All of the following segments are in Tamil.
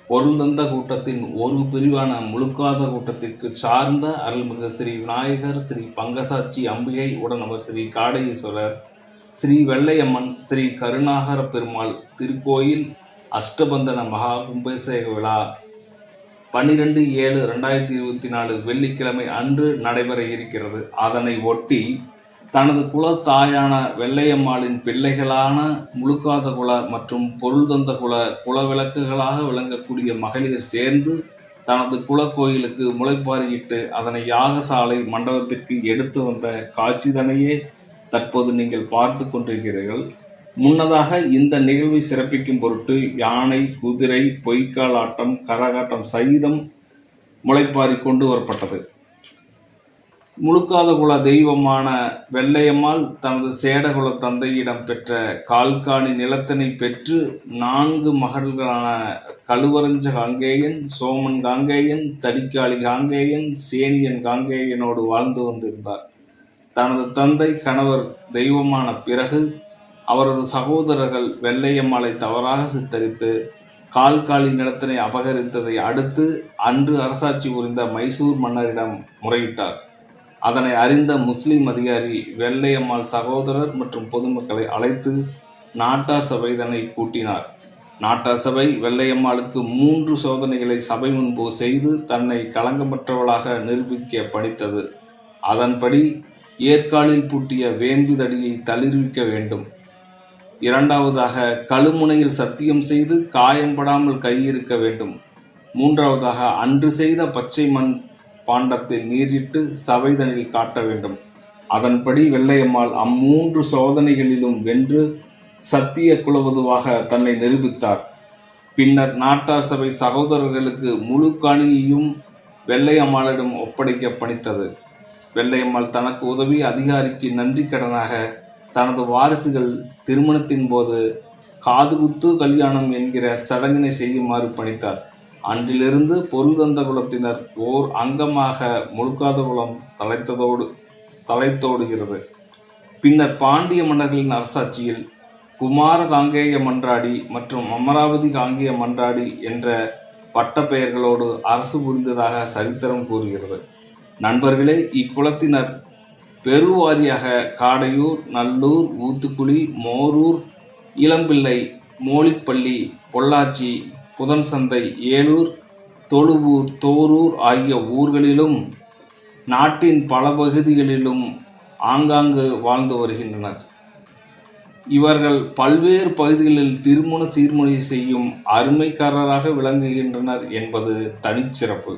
பொருள்தந்த கூட்டத்தின் ஒரு பிரிவான முழுக்காத கூட்டத்திற்கு சார்ந்த அருள்மிகு ஸ்ரீ விநாயகர், ஸ்ரீ பங்கசாட்சி அம்பிகை உடனவர் ஸ்ரீ காடஈஸ்வரர், ஸ்ரீ வெள்ளையம்மன், ஸ்ரீ கருணாகர பெருமாள் திருக்கோயில் அஷ்டபந்தன மகா கும்பாபிஷேக விழா 12/7/2024 வெள்ளிக்கிழமை அன்று நடைபெற இருக்கிறது. அதனை ஒட்டி தனது குலத்தாயான வெள்ளையம்மாளின் பிள்ளைகளான முழுக்காத குல மற்றும் பொருள்தந்த குலவிளக்குகளாக விளங்கக்கூடிய மகளிர் சேர்ந்து தனது குலக்கோயிலுக்கு முளைப்பாரியிட்டு அதனை யாகசாலை மண்டபத்திற்கு எடுத்து வந்த காட்சிதனையே தற்போது நீங்கள் பார்த்து கொண்டிருக்கிறீர்கள். முன்னதாக இந்த நிகழ்வை சிறப்பிக்கும் பொருட்டு யானை, குதிரை, பொய்க்கால் ஆட்டம், கரகாட்டம் சகிதம் முளைப்பாரி கொண்டு வரப்பட்டது. முழுக்காத குல தெய்வமான வெள்ளையம்மாள் தனது சேடகுல தந்தையிடம் பெற்ற கால்காணி நிலத்தினை பெற்று 4 மகள்களான கழுவரஞ்ச காங்கேயன், சோமன் காங்கேயன், தடிக்காளி காங்கேயன், சேனியன் காங்கேயனோடு வாழ்ந்து வந்திருந்தார். தனது தந்தை கணவர் தெய்வமான பிறகு அவரது சகோதரர்கள் வெள்ளையம்மாளை தவறாக சித்தரித்து கால்காளி நிலத்தினை அபகரித்ததை அடுத்து அன்று அரசாட்சி புரிந்த மைசூர் மன்னரிடம் முறையிட்டார். அதனை அறிந்த முஸ்லிம் அதிகாரி வெள்ளையம்மாள் சகோதரர் மற்றும் பொதுமக்களை அழைத்து நாட்டார் சபை இதனை கூட்டினார். நாட்டார் சபை வெள்ளையம்மாளுக்கு 3 சோதனைகளை சபை முன்பு செய்து தன்னை களங்கமற்றவளாக நிரூபிக்க பணித்தது. அதன்படி ஏற்காலில் பூட்டிய வேம்பு தடியை தளிர்விக்க வேண்டும். 2வதாக கழுமுனையில் சத்தியம் செய்து காயம்படாமல் கையிருக்க வேண்டும். 3வதாக அன்று செய்த பச்சை மண் பாண்டத்தில் நீரிட்டு சபைதனில் காட்ட வேண்டும். அதன்படி வெள்ளையம்மாள் 3 சோதனைகளிலும் வென்று சத்திய குலவதுவாக தன்னை நிரூபித்தார். பின்னர் நாட்டார் சபை சகோதரர்களுக்கு முழு காணியையும் வெள்ளையம்மாளிடம் ஒப்படைக்க பணித்தது. வெள்ளையம்மாள் தனக்கு உதவி அதிகாரிக்கு நன்றி கடனாக தனது வாரிசுகள் திருமணத்தின் போது காதுகுத்து கல்யாணம் என்கிற சடங்கினை செய்யுமாறு பணித்தார். அன்றிலிருந்து பொருள்தந்த குலத்தினர் ஓர் அங்கமாக முழுக்காத குலம் தலைத்தோடுகிறது. பின்னர் பாண்டிய மன்னர்களின் அரசாட்சியில் குமார காங்கேய மன்றாடி மற்றும் அமராவதி காங்கேய மன்றாடி என்ற பட்ட பெயர்களோடு அரசு புரிந்ததாக சரித்திரம் கூறுகிறது. நண்பர்களே, இக்குலத்தினர் பெருவாரியாக காடையூர், நல்லூர், ஊத்துக்குளி, மோரூர், இளம்பிள்ளை, மோலிப்பள்ளி, பொள்ளாச்சி, புதன்சந்தை, ஏலூர், தொழுவூர், தோரூர் ஆகிய ஊர்களிலும் நாட்டின் பல பகுதிகளிலும் ஆங்காங்கு வாழ்ந்து வருகின்றனர். இவர்கள் பல்வேறு பகுதிகளில் திருமண சீர்மொழி செய்யும் அருமைக்காரராக விளங்குகின்றனர் என்பது தனிச்சிறப்பு.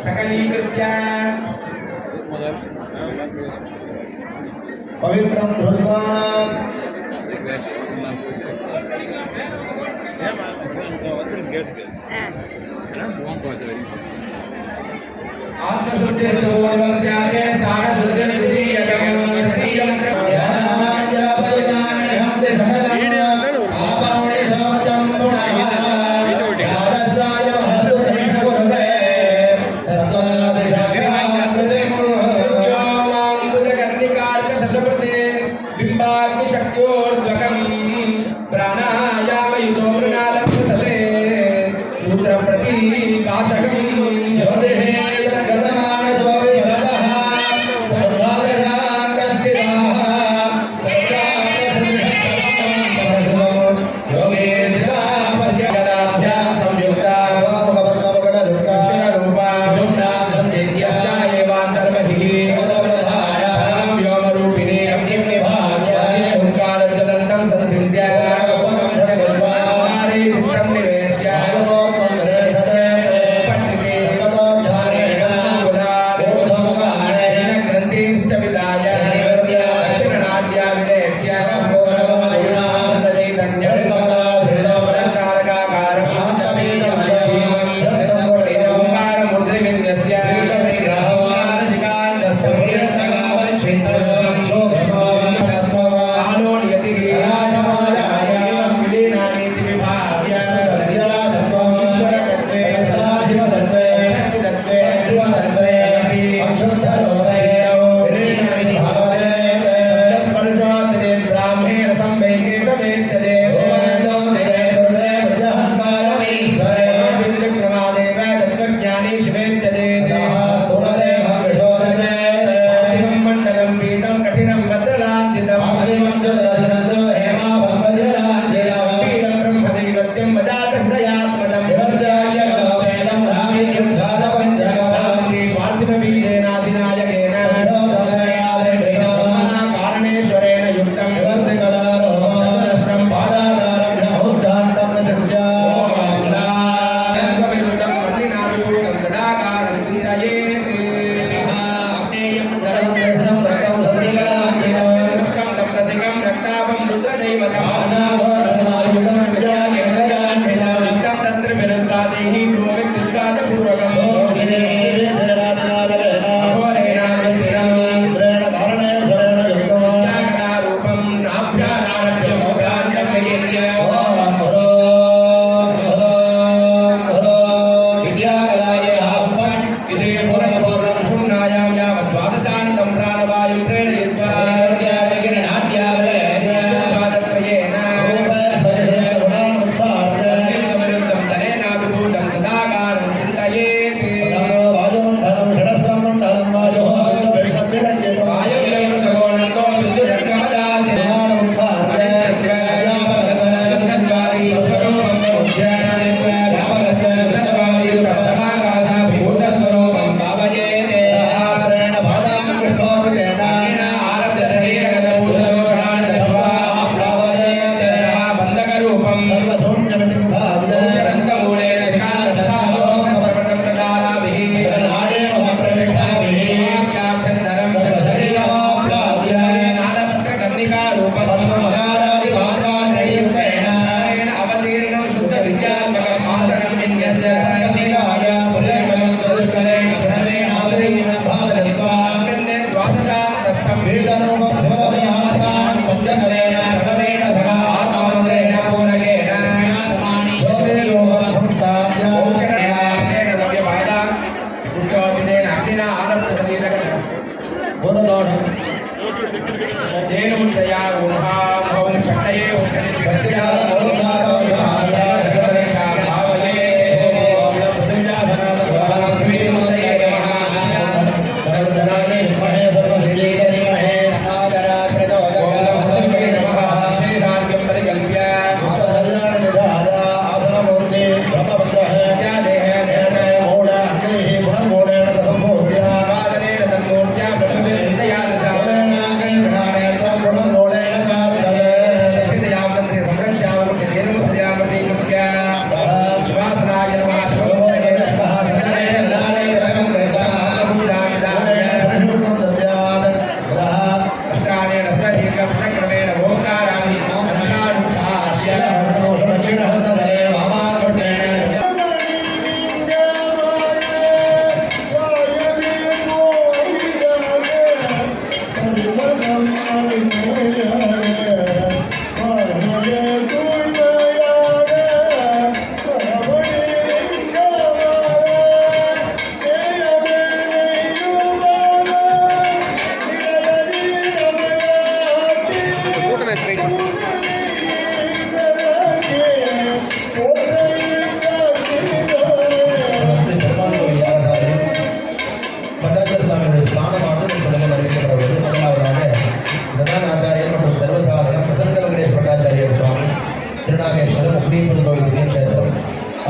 सकलीकृत्य पवित्रं धृत्वा आत्मशुद्धिर्दोषस्यादे स्थानशुद्धिर्द्वितीयकं तृतीयं ध्यानाद्यापरिदान्यहन्ते सकलं आपौणे सौख्यं गुणः यादस्याय महसुदेन कुरुते सत्त्वादिशास्त्रकृते बिम्बाग्निशक्त्योर्ध्वकं प्राणायामयुतो मृणालभ्यते सूत्रप्रतीकाशकं ज्योतिः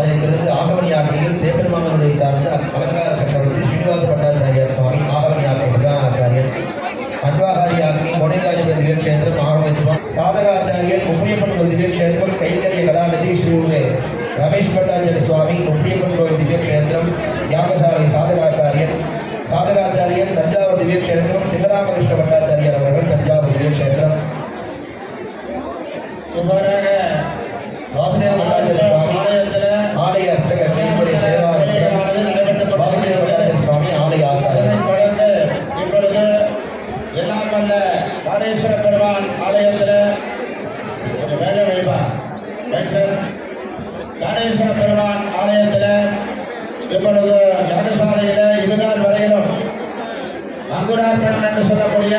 அதனைத் தொடர்ந்து ஆகமணி யாத்திரையில் தேப்பெருமானுடைய சார்ந்த அலங்கார சக்கரவர்த்தி ஸ்ரீனிவாச பட்டாச்சாரியார் சுவாமி ஆகமணி யாத்திரை பிரதானாச்சாரியர் அன்வாகாரி யாத்திரை கொடைராஜபுர திவ்யக்ஷேத்திரம் ஆகமத்துவம் சாதகாச்சாரியர் முப்பியப்பன் திவ்யக்ஷேத்திரம் கைங்கரிய கலாநிதி ஸ்ரீ ரமேஷ் பட்டாச்சாரிய சுவாமி முப்பியப்பன் கோவில் திவ்யக்ஷேத்திரம் யாகசாலை சாதகாச்சாரியர் தஞ்சாவூர் திவ்யக்ஷேத்திரம் சிவராமகிருஷ்ண பட்டாச்சாரியர் அவர்கள் தஞ்சாவூர் திவ்யக்ஷேத்திரம் வாசுதேவ பட்டாச்சாரிய சுவாமி ஆலய அர்ச்சகர் ஜெயபுரி சேவாரத்தில் வாசுதேவ பட்டாச்சாரிய சுவாமி ஆலய ஆச்சாரியர் தொடர்ந்து இப்பொழுது எல்லாம் வல்ல காடேஸ்வர பெருமான் ஆலயத்தில் கொஞ்சம் வேலை வைப்பா காடேஸ்வர பெருமான் ஆலயத்தில் இப்பொழுது யாகசாலையில் இதுகால் வரையிலும் அங்குரார்ப்பணம் என்று சொல்லக்கூடிய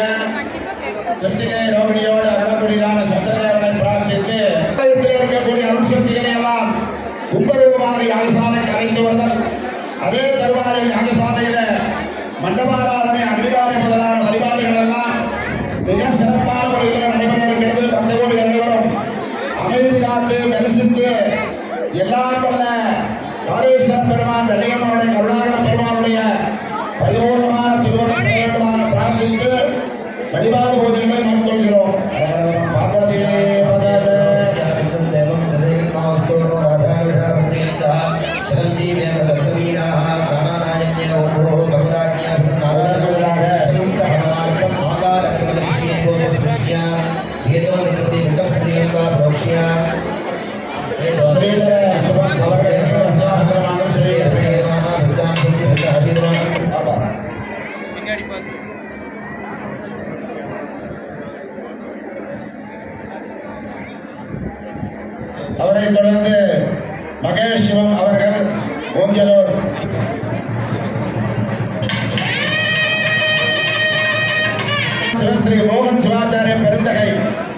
கிருத்திகை ரோகிணியோடு அருளக்கூடியதான சந்திரதேவனை பிரார்த்தித்து ஆலயத்தில் இருக்கக்கூடிய அருள் சக்திகளை எல்லாம் கும்பரூபமாக யாகசாலைக்கு அழைத்து வருதல். அதே தருவாயில் யாகசாலையில மண்டபாராதனை அங்கிகாரம் முதலான வழிபாடுகள் எல்லாம் மிக சிறப்பான முறையில் நடைபெற இருக்கிறது. பந்தவோடு அனைவரும் அமைதி காத்து தரிசித்து எல்லாம் வல்ல காடேஸ்வர பெருமான் வெள்ளையம்மனுடைய கருணாகர பெருமானுடைய பரிபூர்ணமான திருவண்ணாமலையாக பிரார்த்தித்து வழிபாடு பூஜைகளை மேற்கொள்கிறோம். பார்வதி அவரை தொடர்ந்து மகேஷ் சிவம் அவர்கள் ஓஞ்சலூர் சிவஸ்ரீ மோகன் சிவாச்சாரிய பெருந்தகை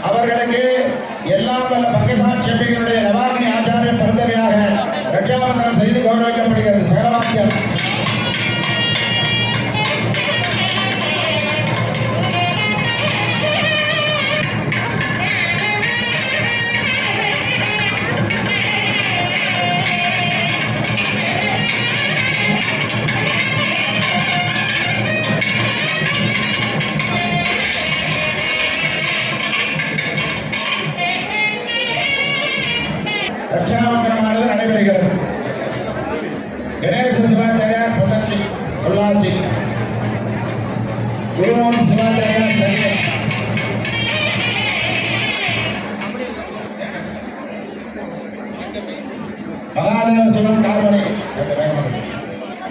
அவர்களுக்கு எல்லாம் வல்ல பங்கசாட்சி எம்பிகளுடைய நவாகினி ஆச்சாரிய பெருந்தகையாக ரட்சாபந்தனம் செய்து கௌரவிக்கப்படுகிறது. சகலவாக்கியம் ரட்சாபந்தனமானது நடைபெறுகிறது. கணேச சிவாச்சாரியார் பொள்ளாச்சி, குருமோகன் சிவாச்சாரியார் சென்னை, மகாதேவ சிவன் கார்மணி,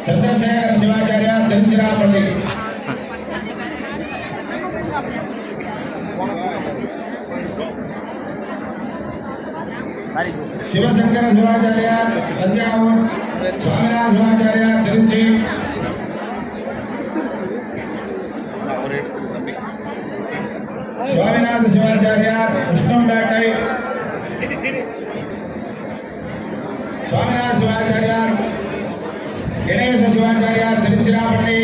சந்திரசேகர சிவாச்சாரியார் திருச்சிராப்பள்ளி, சிவசங்கர சிவாச்சாரியார் தஞ்சாவூர், சுவாமிநாத சிவாச்சாரியார் திருச்சி, சுவாமிநாத சிவாச்சாரியார் கிருஷ்ணம்பேட்டை, சுவாமிநாத சிவாச்சாரியார் கணேச சிவாச்சாரியார் திருச்சிராப்பள்ளி,